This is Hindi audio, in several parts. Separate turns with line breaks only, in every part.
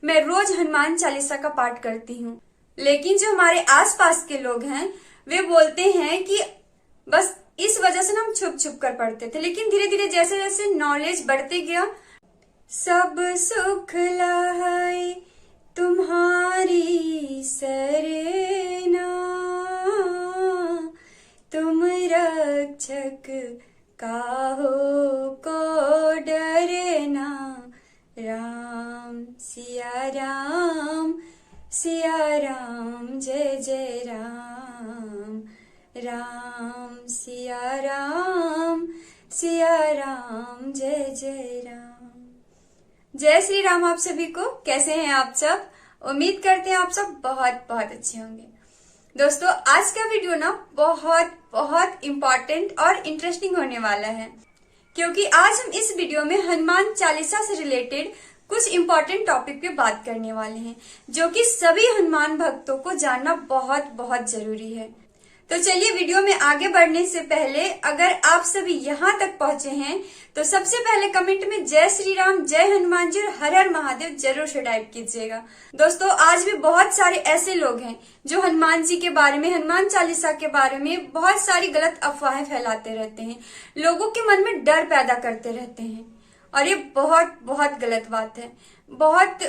मैं रोज हनुमान चालीसा का पाठ करती हूँ। लेकिन जो हमारे आसपास के लोग हैं वे बोलते हैं कि बस इस वजह से ना हम छुप छुप कर पढ़ते थे, लेकिन धीरे धीरे जैसे जैसे नॉलेज बढ़ते गया, सब सुख लहाए तुम्हारी सरना, तुम रक्षक काहो को डरना। राम सिया राम जय जय राम, राम सिया राम जय जय राम। जय श्री राम आप सभी को। कैसे हैं आप सब? उम्मीद करते हैं आप सब बहुत बहुत अच्छे होंगे। दोस्तों, आज का वीडियो ना बहुत बहुत इम्पोर्टेंट और इंटरेस्टिंग होने वाला है, क्योंकि आज हम इस वीडियो में हनुमान चालीसा से रिलेटेड कुछ इम्पोर्टेंट टॉपिक पे बात करने वाले हैं, जो कि सभी हनुमान भक्तों को जानना बहुत बहुत जरूरी है। तो चलिए, वीडियो में आगे बढ़ने से पहले अगर आप सभी यहाँ तक पहुंचे हैं तो सबसे पहले कमेंट में जय श्री राम, जय हनुमान जी और हर हर महादेव जरूर से टाइप कीजिएगा। दोस्तों, आज भी बहुत सारे ऐसे लोग हैं जो हनुमान जी के बारे में, हनुमान चालीसा के बारे में बहुत सारी गलत अफवाहें फैलाते रहते हैं, लोगों के मन में डर पैदा करते रहते हैं, और ये बहुत बहुत गलत बात है। बहुत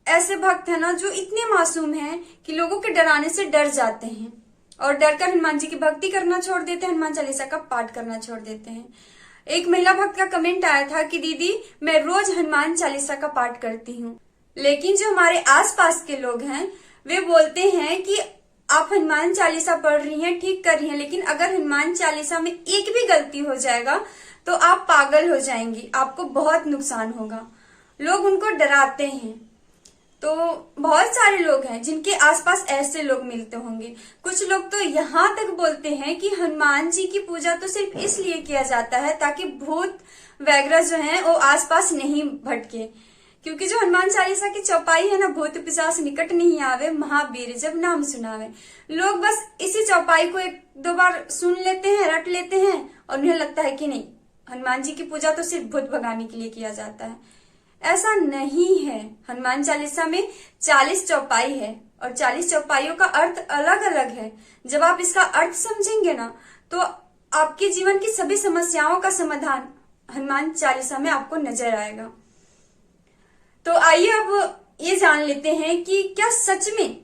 ऐसे भक्त है ना जो इतने मासूम हैं कि लोगों के डराने से डर जाते हैं और डरकर हनुमान जी की भक्ति करना छोड़ देते हैं, हनुमान चालीसा का पाठ करना छोड़ देते हैं। एक महिला भक्त का कमेंट आया था कि दीदी, मैं रोज हनुमान चालीसा का पाठ करती हूँ, लेकिन जो हमारे आसपास के लोग हैं वे बोलते हैं कि आप हनुमान चालीसा पढ़ रही हैं, ठीक कर रही हैं, लेकिन अगर हनुमान चालीसा में एक भी गलती हो जाएगा तो आप पागल हो जाएंगी, आपको बहुत नुकसान होगा। लोग उनको डराते हैं। तो बहुत सारे लोग हैं जिनके आसपास ऐसे लोग मिलते होंगे। कुछ लोग तो यहाँ तक बोलते हैं कि हनुमान जी की पूजा तो सिर्फ इसलिए किया जाता है ताकि भूत वगैरह जो हैं वो आसपास नहीं भटके, क्योंकि जो हनुमान चालीसा की चौपाई है ना, भूत पिशाच निकट नहीं आवे, महावीर जब नाम सुनावे। लोग बस इसी चौपाई को एक दो बार सुन लेते हैं, रट लेते हैं, और उन्हें लगता है कि नहीं, हनुमान जी की पूजा तो सिर्फ भूत भगाने के लिए किया जाता है। ऐसा नहीं है। हनुमान चालीसा में 40 चौपाई है और 40 चौपाइयों का अर्थ अलग अलग है। जब आप इसका अर्थ समझेंगे ना तो आपके जीवन की सभी समस्याओं का समाधान हनुमान चालीसा में आपको नजर आएगा। तो आइए अब ये जान लेते हैं कि क्या सच में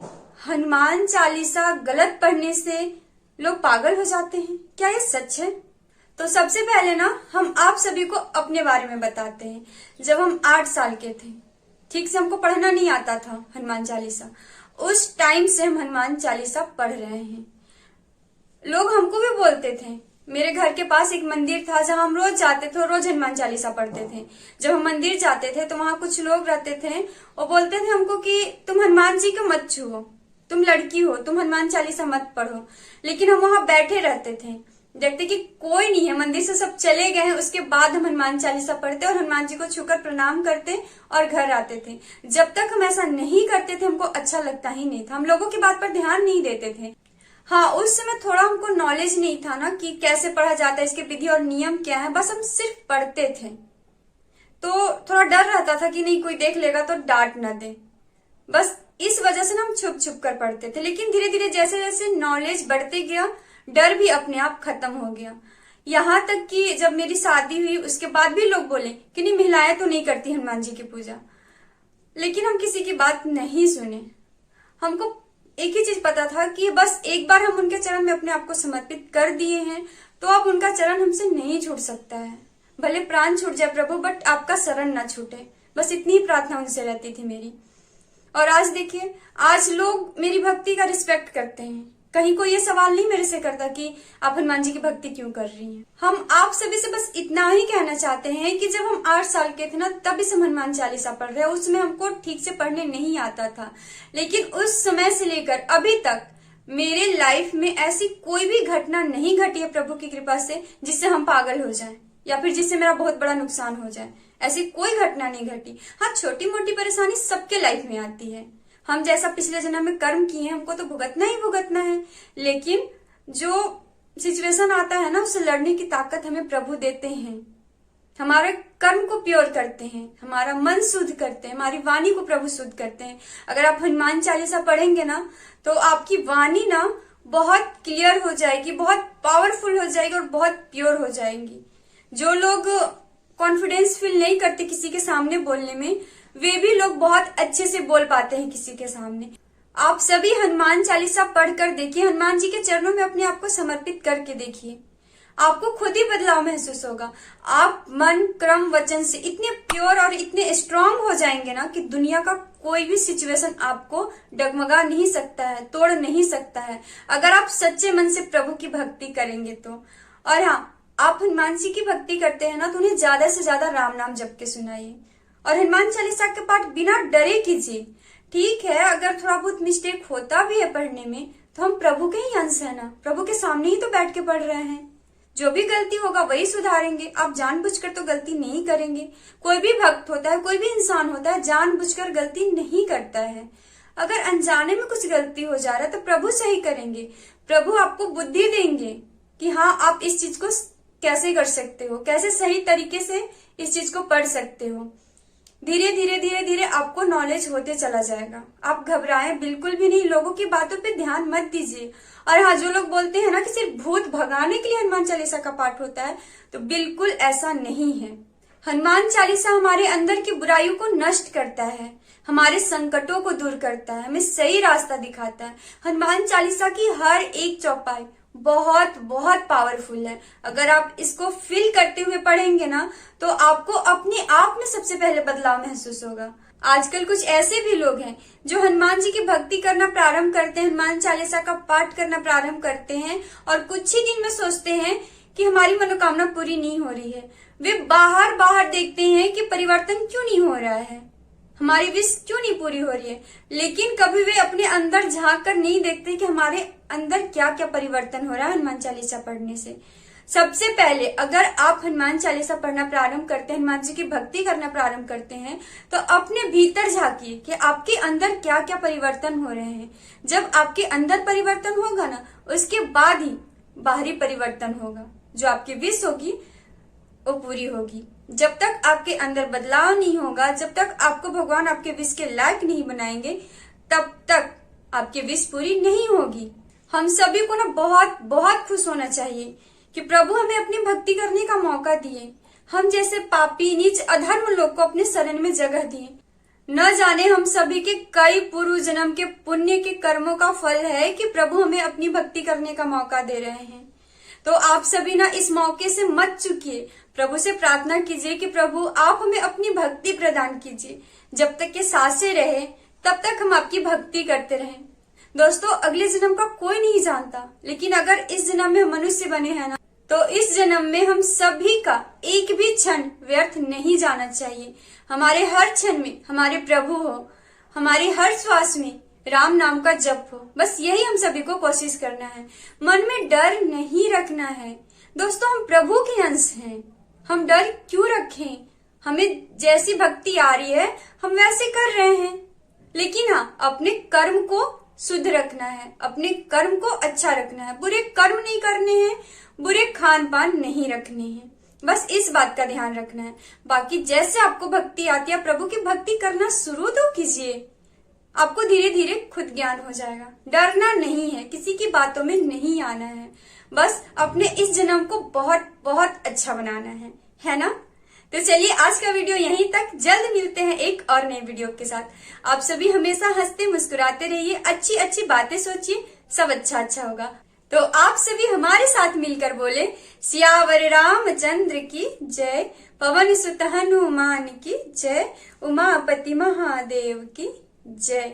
हनुमान चालीसा गलत पढ़ने से लोग पागल हो जाते हैं? क्या ये सच है? तो सबसे पहले ना हम आप सभी को अपने बारे में बताते हैं। जब हम 8 साल के थे, ठीक से हमको पढ़ना नहीं आता था हनुमान चालीसा, उस टाइम से हम हनुमान चालीसा पढ़ रहे हैं। लोग हमको भी बोलते थे। मेरे घर के पास एक मंदिर था जहां हम रोज जाते थे और रोज हनुमान चालीसा पढ़ते थे। जब हम मंदिर जाते थे तो वहां कुछ लोग रहते थे और बोलते थे हमको कि तुम हनुमान जी को मत छुओ, तुम लड़की हो, तुम हनुमान चालीसा मत पढ़ो। लेकिन हम वहां बैठे रहते थे, देखते कि कोई नहीं है, मंदिर से सब चले गए हैं, उसके बाद हम हनुमान चालीसा पढ़ते और हनुमान जी को छूकर प्रणाम करते और घर आते थे। जब तक हम ऐसा नहीं करते थे हमको अच्छा लगता ही नहीं था, हम लोगों की बात पर ध्यान नहीं देते थे। हाँ, उस समय थोड़ा हमको नॉलेज नहीं था ना कि कैसे पढ़ा जाता है, इसके विधि और नियम क्या है, बस हम सिर्फ पढ़ते थे। तो थोड़ा डर रहता था कि नहीं कोई देख लेगा तो डांट न दे, बस इस वजह से ना हम छुप छुप कर पढ़ते थे। लेकिन धीरे धीरे जैसे जैसे नॉलेज बढ़ते गया, डर भी अपने आप खत्म हो गया। यहाँ तक कि जब मेरी शादी हुई उसके बाद भी लोग बोले कि नहीं, महिलाएं तो नहीं करती हनुमान जी की पूजा, लेकिन हम किसी की बात नहीं सुने। हमको एक ही चीज पता था कि बस एक बार हम उनके चरण में अपने आप को समर्पित कर दिए हैं तो अब उनका चरण हमसे नहीं छूट सकता है। भले प्राण छूट जाए प्रभु, बट आपका शरण ना छूटे, बस इतनी ही प्रार्थना उनसे रहती थी मेरी। और आज देखिए, आज लोग मेरी भक्ति का रिस्पेक्ट करते हैं। कहीं कोई ये सवाल नहीं मेरे से करता कि आप हनुमान जी की भक्ति क्यों कर रही हैं। हम आप सभी से बस इतना ही कहना चाहते हैं कि जब हम 8 साल के थे ना, तभी से हनुमान चालीसा पढ़ रहे हैं। उसमें हमको ठीक से पढ़ने नहीं आता था, लेकिन उस समय से लेकर अभी तक मेरे लाइफ में ऐसी कोई भी घटना नहीं घटी है प्रभु की कृपा से जिससे हम पागल हो जाएं या फिर जिससे मेरा बहुत बड़ा नुकसान हो जाए। ऐसी कोई घटना नहीं घटी। हाँ, छोटी मोटी परेशानी सबके लाइफ में आती है। हम जैसा पिछले जन्म में कर्म किए हैं हमको तो भुगतना ही भुगतना है, लेकिन जो सिचुएशन आता है ना उससे लड़ने की ताकत हमें प्रभु देते हैं। हमारे कर्म को प्योर करते हैं, हमारा मन शुद्ध करते हैं, हमारी वाणी को प्रभु शुद्ध करते हैं। अगर आप हनुमान चालीसा पढ़ेंगे ना तो आपकी वाणी ना बहुत क्लियर हो जाएगी, बहुत पावरफुल हो जाएगी और बहुत प्योर हो जाएंगी। जो लोग कॉन्फिडेंस फील नहीं करते किसी के सामने बोलने में, वे भी लोग बहुत अच्छे से बोल पाते हैं किसी के सामने। आप सभी हनुमान चालीसा पढ़कर देखिए, हनुमान जी के चरणों में अपने आप को समर्पित करके देखिए, आपको खुद ही बदलाव महसूस होगा। आप मन क्रम वचन से इतने प्योर और इतने स्ट्रांग हो जाएंगे ना कि दुनिया का कोई भी सिचुएशन आपको डगमगा नहीं सकता है, तोड़ नहीं सकता है, अगर आप सच्चे मन से प्रभु की भक्ति करेंगे तो। और हाँ, आप हनुमान जी की भक्ति करते हैं ना तो उन्हें ज्यादा से ज्यादा राम नाम जप के सुनाइए और हनुमान चालीसा के पाठ बिना डरे कीजिए। ठीक है, अगर थोड़ा बहुत मिस्टेक होता भी है पढ़ने में तो हम प्रभु के ही अंश है ना, प्रभु के सामने ही तो बैठ के पढ़ रहे हैं। जो भी गलती होगा वही सुधारेंगे, आप जानबूझकर तो गलती नहीं करेंगे। कोई भी भक्त होता है, कोई भी इंसान होता है, जानबूझकर गलती नहीं करता है। अगर अनजाने में कुछ गलती हो जा रहा है तो प्रभु सही करेंगे, प्रभु आपको बुद्धि देंगे कि हाँ आप इस चीज को कैसे कर सकते हो, कैसे सही तरीके से इस चीज को पढ़ सकते हो। धीरे धीरे धीरे धीरे आपको नॉलेज होते चला जाएगा। आप घबराएं बिल्कुल भी नहीं, लोगों की बातों पे ध्यान मत दीजिए। और हाँ, जो लोग बोलते हैं ना कि सिर्फ भूत भगाने के लिए हनुमान चालीसा का पाठ होता है, तो बिल्कुल ऐसा नहीं है। हनुमान चालीसा हमारे अंदर की बुराइयों को नष्ट करता है, हमारे संकटों को दूर करता है, हमें सही रास्ता दिखाता है। हनुमान चालीसा की हर एक चौपाई बहुत बहुत पावरफुल है। अगर आप इसको फील करते हुए पढ़ेंगे ना तो आपको अपने आप में सबसे पहले बदलाव महसूस होगा। आजकल कुछ ऐसे भी लोग हैं जो हनुमान जी की भक्ति करना प्रारंभ करते हैं, हनुमान चालीसा का पाठ करना प्रारंभ करते हैं और कुछ ही दिन में सोचते हैं कि हमारी मनोकामना पूरी नहीं हो रही है। वे बाहर बाहर देखते हैं कि परिवर्तन क्यों नहीं हो रहा है, हमारी विश क्यों नहीं पूरी हो रही है, लेकिन कभी वे अपने अंदर झांक कर नहीं देखते कि हमारे अंदर क्या क्या परिवर्तन हो रहा है हनुमान चालीसा पढ़ने से। सबसे पहले अगर आप हनुमान चालीसा पढ़ना प्रारंभ करते हैं, हनुमान जी की भक्ति करना प्रारंभ करते हैं, तो अपने भीतर झांकिए कि आपके अंदर क्या क्या परिवर्तन हो रहे हैं। जब आपके अंदर परिवर्तन होगा ना, उसके बाद ही बाहरी परिवर्तन होगा, जो आपकी विश होगी वो पूरी होगी। जब तक आपके अंदर बदलाव नहीं होगा, जब तक आपको भगवान आपके विश के लायक नहीं बनाएंगे, तब तक आपकी विश पूरी नहीं होगी। हम सभी को ना बहुत बहुत खुश होना चाहिए कि प्रभु हमें अपनी भक्ति करने का मौका दिए। हम जैसे पापी नीच अधर्म लोग को अपने शरण में जगह दिए। न जाने हम सभी के कई पूर्व जन्म के पुण्य के कर्मों का फल है कि प्रभु हमें अपनी भक्ति करने का मौका दे रहे हैं। तो आप सभी ना इस मौके से मत चूकिए, प्रभु से प्रार्थना कीजिए कि प्रभु आप हमें अपनी भक्ति प्रदान कीजिए। जब तक के सांसें रहे तब तक हम आपकी भक्ति करते रहें। दोस्तों, अगले जन्म का कोई नहीं जानता, लेकिन अगर इस जन्म में हम मनुष्य बने हैं ना, तो इस जन्म में हम सभी का एक भी क्षण व्यर्थ नहीं जाना चाहिए। हमारे हर क्षण में हमारे प्रभु हो, हमारे हर श्वास में राम नाम का जप हो। बस यही हम सभी को कोशिश करना है, मन में डर नहीं रखना है। दोस्तों, हम प्रभु के अंश हैं, हम डर क्यों रखें? हमें जैसी भक्ति आ रही है हम वैसे कर रहे हैं, लेकिन हाँ, अपने कर्म को शुद्ध रखना है, अपने कर्म को अच्छा रखना है, बुरे कर्म नहीं करने हैं, बुरे खान पान नहीं रखने हैं। बस इस बात का ध्यान रखना है। बाकी जैसे आपको भक्ति आती है, प्रभु की भक्ति करना शुरू तो कीजिए, आपको धीरे धीरे खुद ज्ञान हो जाएगा। डरना नहीं है, किसी की बातों में नहीं आना है, बस अपने इस जन्म को बहुत बहुत अच्छा बनाना है ना। तो चलिए आज का वीडियो यहीं तक, जल्द मिलते हैं एक और नए वीडियो के साथ। आप सभी हमेशा हंसते मुस्कुराते रहिए, अच्छी अच्छी बातें सोचिए, सब अच्छा अच्छा होगा। तो आप सभी हमारे साथ मिलकर बोले सियावर रामचंद्र की जय, पवन सुत हनुमान की जय, उमापति महादेव की जय।